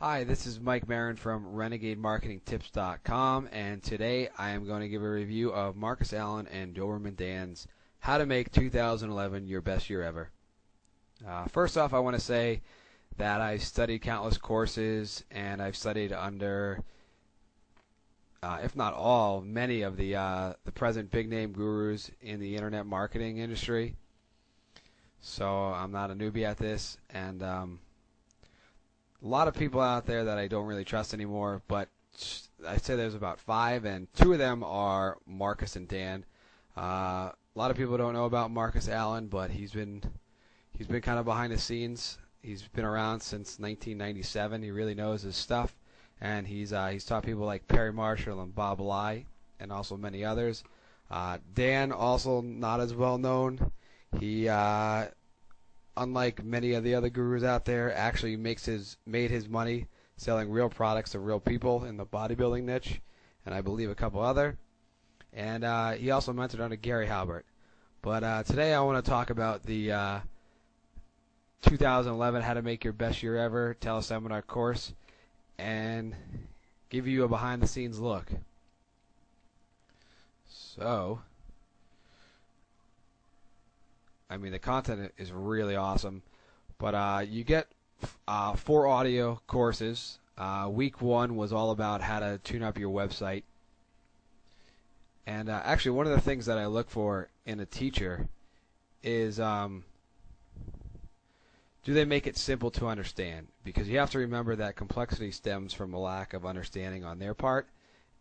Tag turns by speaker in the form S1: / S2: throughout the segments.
S1: Hi, this is Mike Marin from RenegadeMarketingTips.com, and today I am going to give a review of Marcus Allen and Doberman Dan's How to Make 2011 Your Best Year Ever. First off, I want to say that I've studied countless courses, and I've studied under, if not all, many of the present big-name gurus in the internet marketing industry. So I'm not a newbie at this, and a lot of people out there that I don't really trust anymore, but I'd say there's about 5, and 2 of them are Marcus and Dan. A lot of people don't know about Marcus Allen, but he's been kind of behind the scenes. He's been around since 1997. He really knows his stuff, and he's taught people like Perry Marshall and Bob Lai, and also many others. Dan, also not as well known. He unlike many of the other gurus out there, actually made his money selling real products to real people in the bodybuilding niche, and I believe a couple other. And he also mentored under Gary Halbert. But today I want to talk about the 2011 How to Make Your Best Year Ever teleseminar course and give you a behind-the-scenes look. So, I mean, the content is really awesome, but you get 4 audio courses. Week 1 was all about how to tune up your website. And actually, one of the things that I look for in a teacher is do they make it simple to understand? Because you have to remember that complexity stems from a lack of understanding on their part.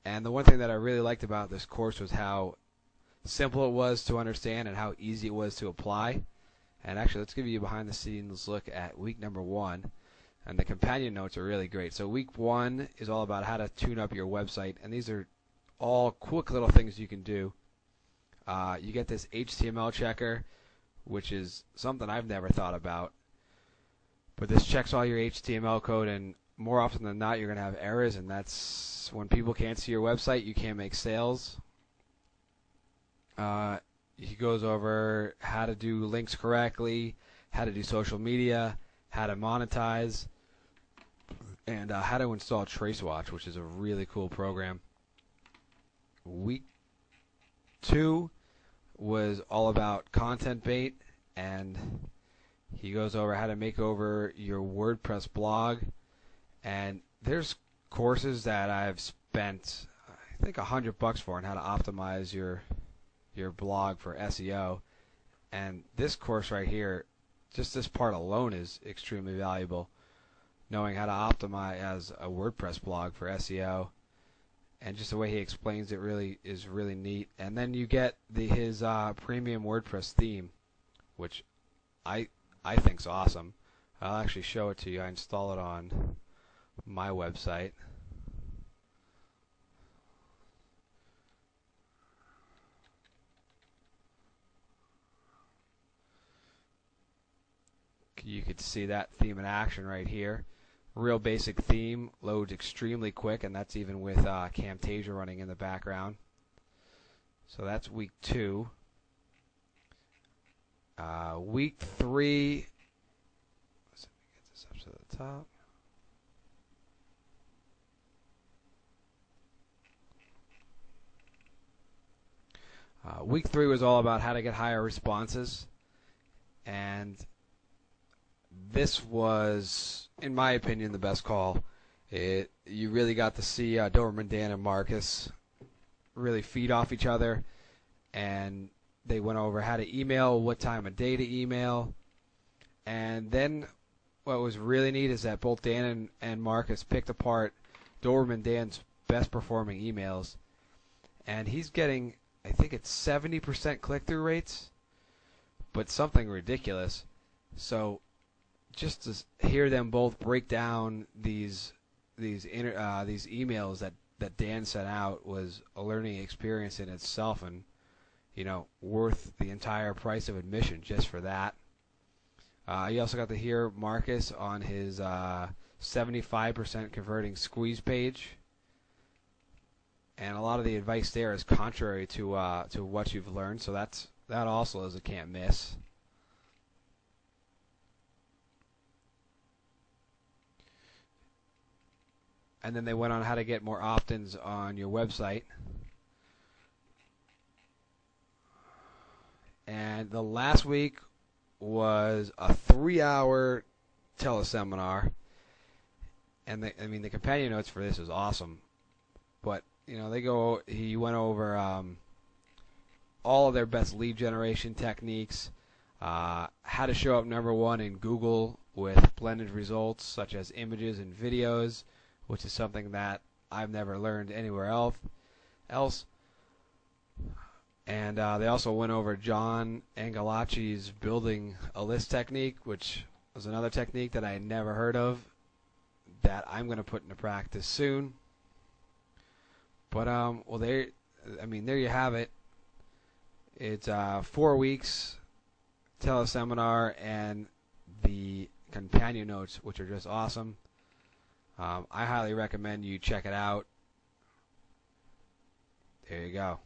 S1: And the one thing that I really liked about this course was how simple it was to understand and how easy it was to apply. And actually, let's give you a behind-the-scenes look at week number 1. And the companion notes are really great. So week 1 is all about how to tune up your website, and these are all quick little things you can do. You get this HTML checker, which is something I've never thought about. But this checks all your HTML code, and more often than not, you're going to have errors, and that's when people can't see your website, you can't make sales. He goes over how to do links correctly, how to do social media, how to monetize, and how to install TraceWatch, which is a really cool program. Week 2 was all about content bait, and he goes over how to make over your WordPress blog. And there's courses that I've spent, I think, $100 for on how to optimize your blog for SEO, and this course right here, just this part alone is extremely valuable. Knowing how to optimize a WordPress blog for SEO, and just the way he explains it really is really neat. And then you get his premium WordPress theme, which I think's awesome. I'll actually show it to you. I install it on my website. You could see that theme in action right here. Real basic theme, loads extremely quick, and that's even with Camtasia running in the background. So that's week 2. Week 3, let's get this up to the top. Week 3 was all about how to get higher responses, and this was, in my opinion, the best call. You really got to see Doberman Dan and Marcus really feed off each other, and they went over how to email, what time of day to email, and then what was really neat is that both Dan and Marcus picked apart Doberman Dan's best performing emails, and he's getting, I think it's 70% click-through rates, but something ridiculous. So just to hear them both break down these emails that Dan sent out was a learning experience in itself, and worth the entire price of admission just for that. You also got to hear Marcus on his 75% converting squeeze page, and a lot of the advice there is contrary to what you've learned, so that also is a can't miss. and then they went on how to get more opt-ins on your website. And the last week was a 3-hour teleseminar, and the companion notes for this was awesome. But he went over all of their best lead generation techniques, how to show up #1 in Google with blended results such as images and videos, which is something that I've never learned anywhere else. And they also went over John Angelacci's building a list technique, which was another technique that I had never heard of that I'm going to put into practice soon. But there you have it. It's 4 weeks teleseminar and the companion notes, which are just awesome. I highly recommend you check it out. There you go.